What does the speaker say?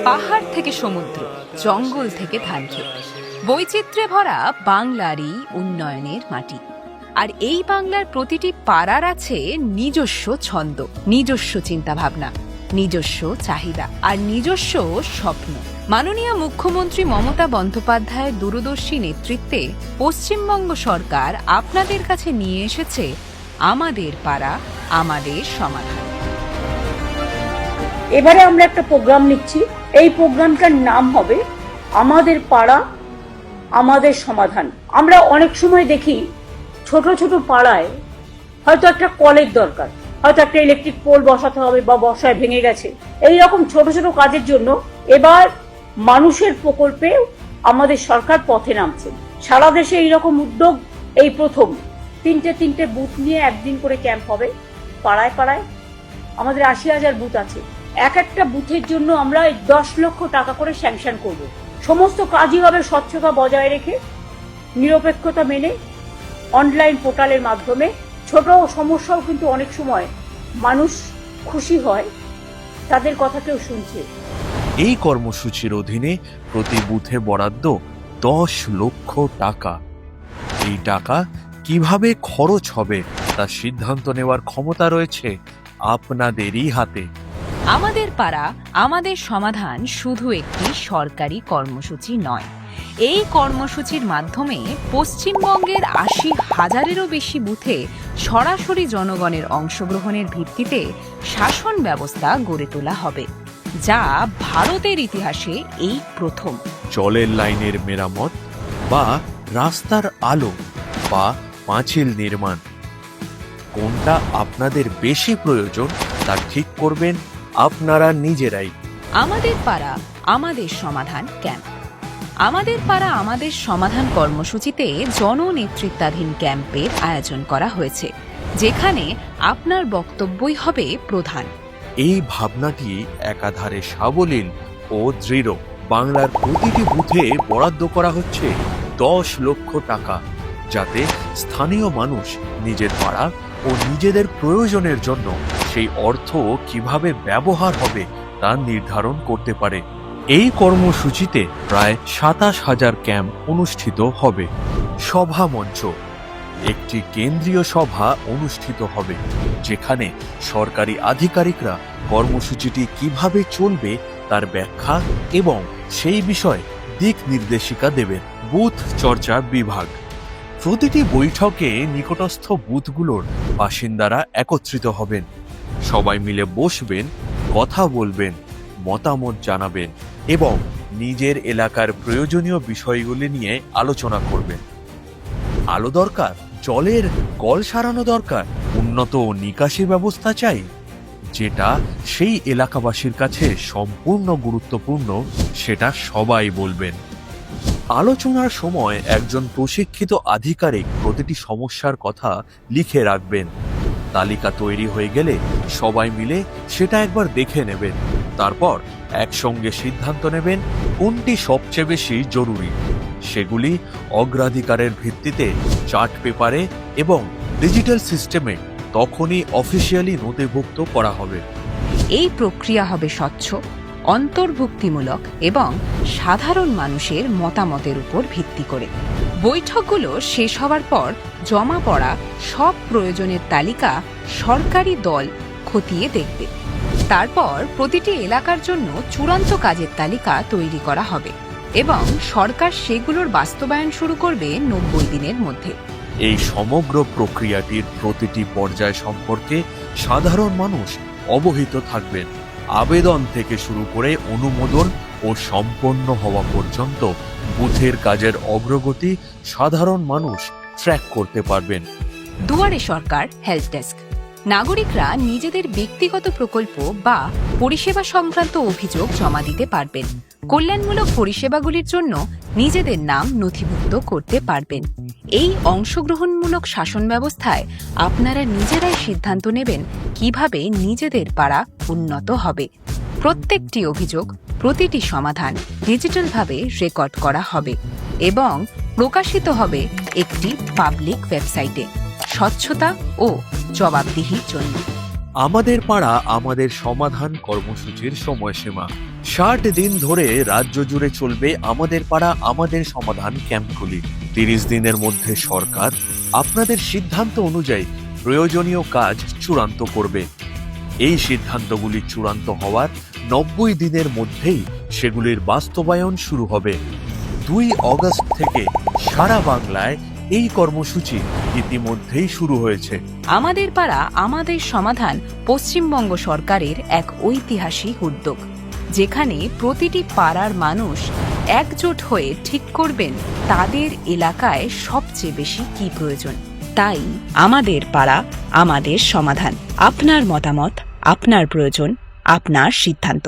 পাহাড় থেকে সমুদ্র, জঙ্গল থেকে ধানক্ষেত, বৈচিত্র্যে ভরা বাংলারই উন্নয়নের মাটি। আর এই বাংলার প্রতিটি পাড়ার আছে নিজস্ব ছন্দ, নিজস্ব চিন্তাভাবনা, নিজস্ব চাহিদা আর নিজস্ব স্বপ্ন। মাননীয় মুখ্যমন্ত্রী মমতা বন্দ্যোপাধ্যায়ের দূরদর্শী নেতৃত্বে পশ্চিমবঙ্গ সরকার আপনাদের কাছে নিয়ে এসেছে আমাদের পাড়া আমাদের সমাধান। এবারে আমরা একটা প্রোগ্রাম নিচ্ছি। এই প্রোগ্রামটার নাম হবে আমাদের পাড়া আমাদের সমাধান। আমরা অনেক সময় দেখি ছোট ছোট পাড়ায় হয়তো একটা কলের দরকার, হয়তো একটা ইলেকট্রিক পোল বসাতে হবে বা বসায় ভেঙে গেছে। এই রকম ছোট ছোট কাজের জন্য এবার মানুষের প্রকল্পে আমাদের সরকার পথে নামছে। সারা দেশে এইরকম উদ্যোগ এই প্রথম। তিনটে বুথ নিয়ে একদিন করে ক্যাম্প হবে পাড়ায় পাড়ায়। আমাদের ৮০,০০০ বুথ আছে। এক একটা বুথের জন্য আমরা 10 লক্ষ টাকা করে স্যাংশন করব। সমস্ত কাজই হবে স্বচ্ছতা বজায় রেখে, নিরপেক্ষতা মেনে, অনলাইন পোর্টালের মাধ্যমে। ছোট সমস্যাও কিন্তু অনেক সময় মানুষ খুশি হয়, তাদের কথা কেউ শুনছে। এই কর্মসূচির অধীনে প্রতি বুথে বরাদ্দ 10 লক্ষ টাকা। এই টাকা কিভাবে খরচ হবে তার সিদ্ধান্ত নেওয়ার ক্ষমতা রয়েছে আপনাদেরই হাতে। আমাদের পাড়া আমাদের সমাধান শুধু একটি সরকারি কর্মসূচি নয়। এই কর্মসূচির মাধ্যমে পশ্চিমবঙ্গের ৮০,০০০-এরও বেশি বুথে সরাসরি জনগণের অংশগ্রহণের ভিত্তিতে শাসন ব্যবস্থা গড়ে তোলা হবে, যা ভারতের ইতিহাসে এই প্রথম। জলের লাইনের মেরামত বা রাস্তার আলো বা পাঁচিল নির্মাণ, কোনটা আপনাদের বেশি প্রয়োজন তা ঠিক করবেন আপনারা নিজেরাই। আমাদের পাড়া আমাদের সমাধান ক্যাম্প। আমাদের পাড়া আমাদের সমাধান কর্মসূচিতে জননেতৃত্বাধীন ক্যাম্পের আয়োজন করা হয়েছে, যেখানে আপনার বক্তব্যই হবে প্রধান। এই ভাবনাটি একাধারে সাবলীল ও দৃঢ়। বাংলার প্রতিটি বুথে বরাদ্দ করা হচ্ছে 10 লক্ষ টাকা, যাতে স্থানীয় মানুষ নিজের পাড়া ও নিজেদের প্রয়োজনের জন্য সেই অর্থ কিভাবে ব্যবহার হবে তা নির্ধারণ করতে পারে। এই কর্মসূচিতে প্রায় ২৭,০০০ ক্যাম্প অনুষ্ঠিত হবে। সভা মঞ্চ, একটি কেন্দ্রীয় সভা অনুষ্ঠিত হবে, যেখানে সরকারি আধিকারিকরা কর্মসূচিটি কিভাবে চলবে তার ব্যাখ্যা এবং সেই বিষয়ে দিক নির্দেশিকা দেবেন। বুথ চর্চা বিভাগ, প্রতিটি বৈঠকে নিকটস্থ বুথগুলোর বাসিন্দারা একত্রিত হবেন। সবাই মিলে বসবেন, কথা বলবেন, মতামত জানাবেন এবং নিজের এলাকার প্রয়োজনীয় বিষয়গুলি নিয়ে আলোচনা করবেন। আলো দরকার, জলের কল সারানো দরকার, উন্নত নিকাশি ব্যবস্থা চাই, যেটা সেই এলাকাবাসীর কাছে সম্পূর্ণ গুরুত্বপূর্ণ, সেটা সবাই বলবেন। আলোচনার সময় একজন প্রশিক্ষিত আধিকারিক প্রতিটি সমস্যার কথা লিখে রাখবেন। তালিকা তৈরি হয়ে গেলে সবাই মিলে সেটা একবার দেখে নেবেন। তারপর একসঙ্গে সিদ্ধান্ত নেবেন কোনটি সবচেয়ে বেশি জরুরি। সেগুলি অগ্রাধিকারের ভিত্তিতে চার্ট পেপারে এবং ডিজিটাল সিস্টেমে তখনই অফিসিয়ালি নথিভুক্ত করা হবে। এই প্রক্রিয়া হবে স্বচ্ছ, অন্তর্ভুক্তিমূলক এবং সাধারণ মানুষের মতামতের উপর ভিত্তি করে। বৈঠকগুলো শেষ হওয়ার পর জমা পড়া সব প্রয়োজনের তালিকা সরকারি দল খতিয়ে দেখবে। তারপর প্রতিটি এলাকার জন্য চূড়ান্ত কাজের তালিকা তৈরি করা হবে এবং সরকার সেগুলোর বাস্তবায়ন শুরু করবে ৯০ দিনের মধ্যে। এই সমগ্র প্রক্রিয়াটির প্রতিটি পর্যায় সম্পর্কে সাধারণ মানুষ অবহিত থাকবেন। আবেদন থেকে শুরু করে অনুমোদন ও সম্পন্ন হওয়া পর্যন্ত বুথের কাজের অগ্রগতি সাধারণ মানুষ ট্র্যাক করতে পারবেন। দুয়ারে সরকার হেল্প ডেস্ক, নাগরিকরা নিজেদের ব্যক্তিগত প্রকল্প বা পরিষেবা সংক্রান্ত অভিযোগ জমা দিতে পারবেন। কল্যাণমূলক পরিষেবাগুলির জন্য নিজেদের নাম নথিভুক্ত করতে পারবেন। এই অংশগ্রহণমূলক শাসন ব্যবস্থায় আপনারা নিজেরাই সিদ্ধান্ত নেবেন কিভাবে নিজেদের পাড়া উন্নত হবে। প্রত্যেকটি অভিযোগ, প্রতিটি সমাধান ডিজিটালভাবে রেকর্ড করা হবে এবং প্রকাশিত হবে একটি পাবলিক ওয়েবসাইটে, স্বচ্ছতা ও জবাবদিহির জন্য। আমাদের পাড়া আমাদের সমাধান কর্মসূচির সময়সীমা ৬০ দিন ধরে রাজ্য জুড়ে চলবে আমাদের পাড়া আমাদের সমাধান ক্যাম্পগুলি। ৩০ দিনের মধ্যে সরকার আপনাদের সিদ্ধান্ত অনুযায়ী প্রয়োজনীয় কাজ চূড়ান্ত করবে। এই সিদ্ধান্তগুলি চূড়ান্ত হওয়ার ৯০ দিনের মধ্যেই সেগুলির বাস্তবায়ন শুরু হবে। ২ অগস্ট থেকে সারা বাংলায় এই কর্মসূচি ইতিমধ্যেই শুরু হয়েছে। আমাদের পাড়া আমাদের সমাধান পশ্চিমবঙ্গ সরকারের এক ঐতিহাসিক উদ্যোগ, যেখানে প্রতিটি পাড়ার মানুষ একজোট হয়ে ঠিক করবেন তাদের এলাকায় সবচেয়ে বেশি কি প্রয়োজন। তাই আমাদের পাড়া আমাদের সমাধান, আপনার মতামত, আপনার প্রয়োজন, আপনার সিদ্ধান্ত।